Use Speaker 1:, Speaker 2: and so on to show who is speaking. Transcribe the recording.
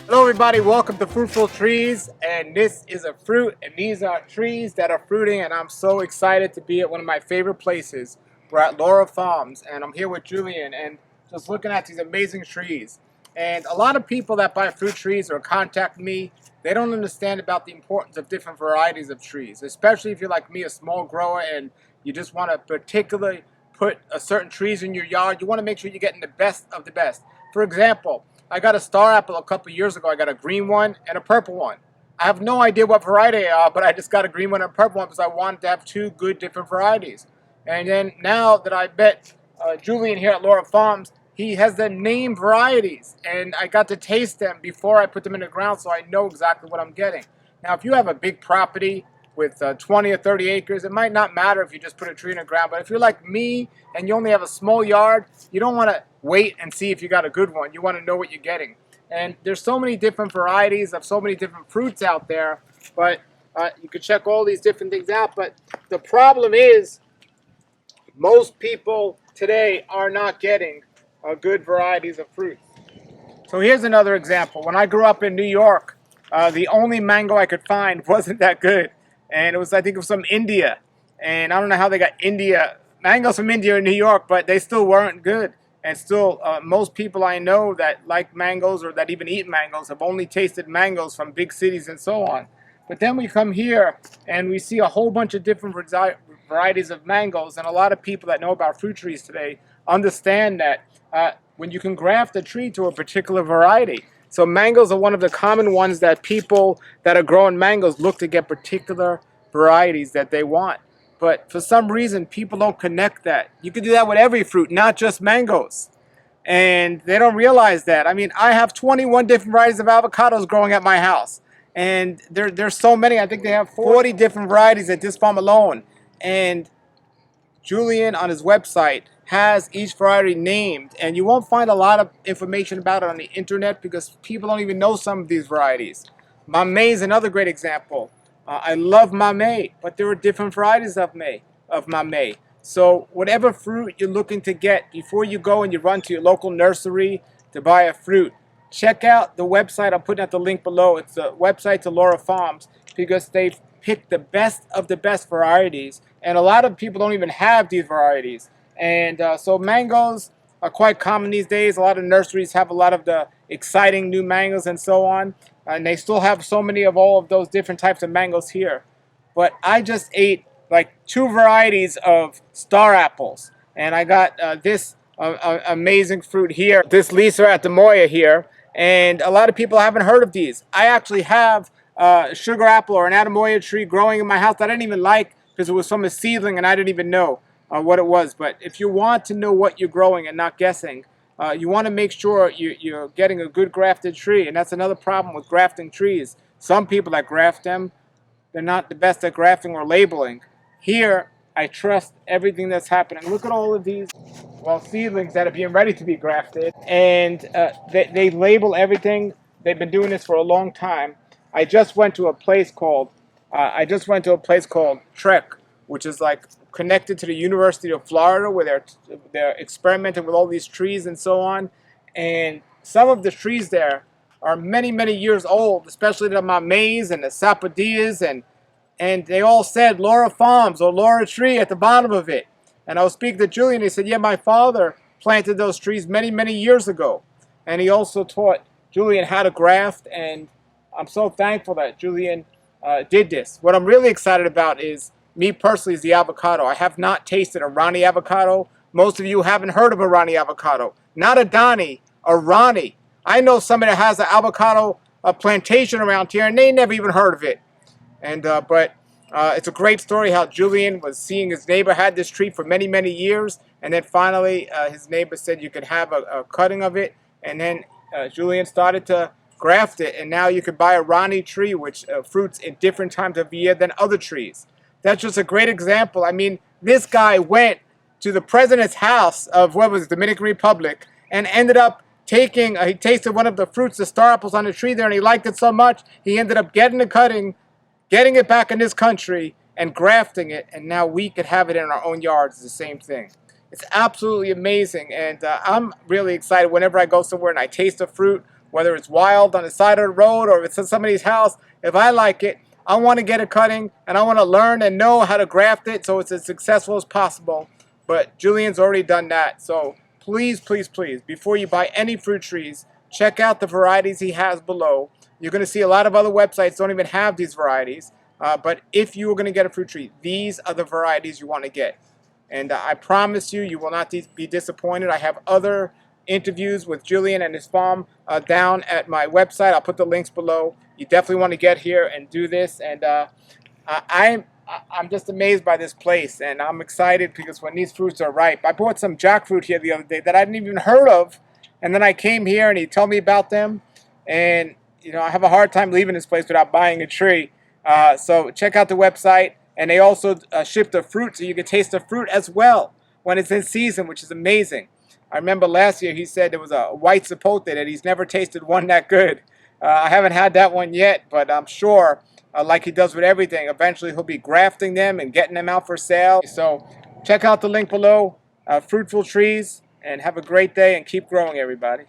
Speaker 1: Hello everybody, welcome to Fruitful Trees, and this is a fruit, and these are trees that are fruiting, and I'm so excited to be at one of my favorite places. We're at Laura Farms, and I'm here with Julian, and just looking at these amazing trees. And a lot of people that buy fruit trees or contact me, they don't understand about the importance of different varieties of trees, especially if you're like me, a small grower, and you just want to particularly put a certain trees in your yard. You want to make sure you're getting the best of the best. For example, I got a star apple a couple years ago. I got a green one and a purple one. I have no idea what variety they are, but I just got a green one and a purple one because I wanted to have two good different varieties. And then now that I met Julian here at Laura Farms, he has the name varieties, and I got to taste them before I put them in the ground, so I know exactly what I'm getting. Now, if you have a big property with 20 or 30 acres, it might not matter if you just put a tree in the ground. But if you're like me and you only have a small yard, you don't want to wait and see if you got a good one. You want to know what you're getting. And there's so many different varieties of so many different fruits out there, but you can check all these different things out. But the problem is most people today are not getting good varieties of fruit. So here's another example. When I grew up in New York, the only mango I could find wasn't that good. And it was, I think, it was from India. And I don't know how they got mangoes from India in New York, but they still weren't good. And still, most people I know that like mangoes or that even eat mangoes have only tasted mangoes from big cities and so on. But then we come here and we see a whole bunch of different varieties of mangoes. And a lot of people that know about fruit trees today understand that when you can graft a tree to a particular variety. So mangoes are one of the common ones that people that are growing mangoes look to get particular varieties that they want. But for some reason, people don't connect that. You can do that with every fruit, not just mangoes. And they don't realize that. I mean, I have 21 different varieties of avocados growing at my house. And there's so many. I think they have 40 different varieties at this farm alone. And Julian on his website has each variety named, and you won't find a lot of information about it on the internet because people don't even know some of these varieties. Mamey is another great example. I love Mamey, but there are different varieties of Mamey. So whatever fruit you're looking to get, before you go and you run to your local nursery to buy a fruit, check out the website. I'm putting out the link below. It's the website to Laura Farms because they've picked the best of the best varieties, and a lot of people don't even have these varieties. And so mangoes are quite common these days. A lot of nurseries have a lot of the exciting new mangoes and so on. And they still have so many of all of those different types of mangoes here. But I just ate like two varieties of star apples. And I got this amazing fruit here, this Lisa Atamoya here. And a lot of people haven't heard of these. I actually have a sugar apple or an Atamoya tree growing in my house that I didn't even like because it was from a seedling and I didn't even know what it was. But if you want to know what you're growing and not guessing, you want to make sure you're getting a good grafted tree. And that's another problem with grafting trees. Some people that graft them, they're not the best at grafting or labeling. Here, I trust everything that's happening. Look at all of these seedlings that are being ready to be grafted. And they label everything. They've been doing this for a long time. I just went to a place called Trek, which is like connected to the University of Florida, where they're experimenting with all these trees and so on. And some of the trees there are many, many years old, especially the Mameys and the Sapodillas, and they all said Laura Farms or Laura Tree at the bottom of it. And I was speaking to Julian, he said, yeah, my father planted those trees many, many years ago. And he also taught Julian how to graft, and I'm so thankful that Julian did this. What I'm really excited about is, me personally, is the avocado. I have not tasted a Ronnie avocado. Most of you haven't heard of a Ronnie avocado. Not a Donnie, a Ronnie. I know somebody that has an avocado plantation around here, and they never even heard of it. And but it's a great story how Julian was seeing his neighbor had this tree for many, many years, and then finally his neighbor said you could have a cutting of it, and then Julian started to graft it, and now you can buy a Ronnie tree, which fruits in different times of year than other trees. That's just a great example. I mean, this guy went to the president's house of, what was it, Dominican Republic, and ended up taking, he tasted one of the fruits, the star apples on the tree there, and he liked it so much, he ended up getting the cutting, getting it back in this country, and grafting it, and now we could have it in our own yards. It's the same thing. It's absolutely amazing, and I'm really excited whenever I go somewhere and I taste a fruit whether it's wild on the side of the road or if it's in somebody's house. If I like it, I want to get a cutting and I want to learn and know how to graft it so it's as successful as possible. But Julian's already done that. So please, please, please, before you buy any fruit trees, check out the varieties he has below. You're going to see a lot of other websites don't even have these varieties. But if you were going to get a fruit tree, these are the varieties you want to get. And I promise you, you will not be disappointed. I have other interviews with Julian and his farm down at my website. I'll put the links below. You definitely want to get here and do this. And I'm just amazed by this place. And I'm excited because when these fruits are ripe. I bought some jackfruit here the other day that I hadn't even heard of. And then I came here and he told me about them. And, you know, I have a hard time leaving this place without buying a tree. So check out the website. And they also ship the fruit so you can taste the fruit as well when it's in season, which is amazing. I remember last year he said there was a white sapote that he's never tasted one that good. I haven't had that one yet, but I'm sure, like he does with everything, eventually he'll be grafting them and getting them out for sale. So check out the link below, Fruitful Trees, and have a great day and keep growing, everybody.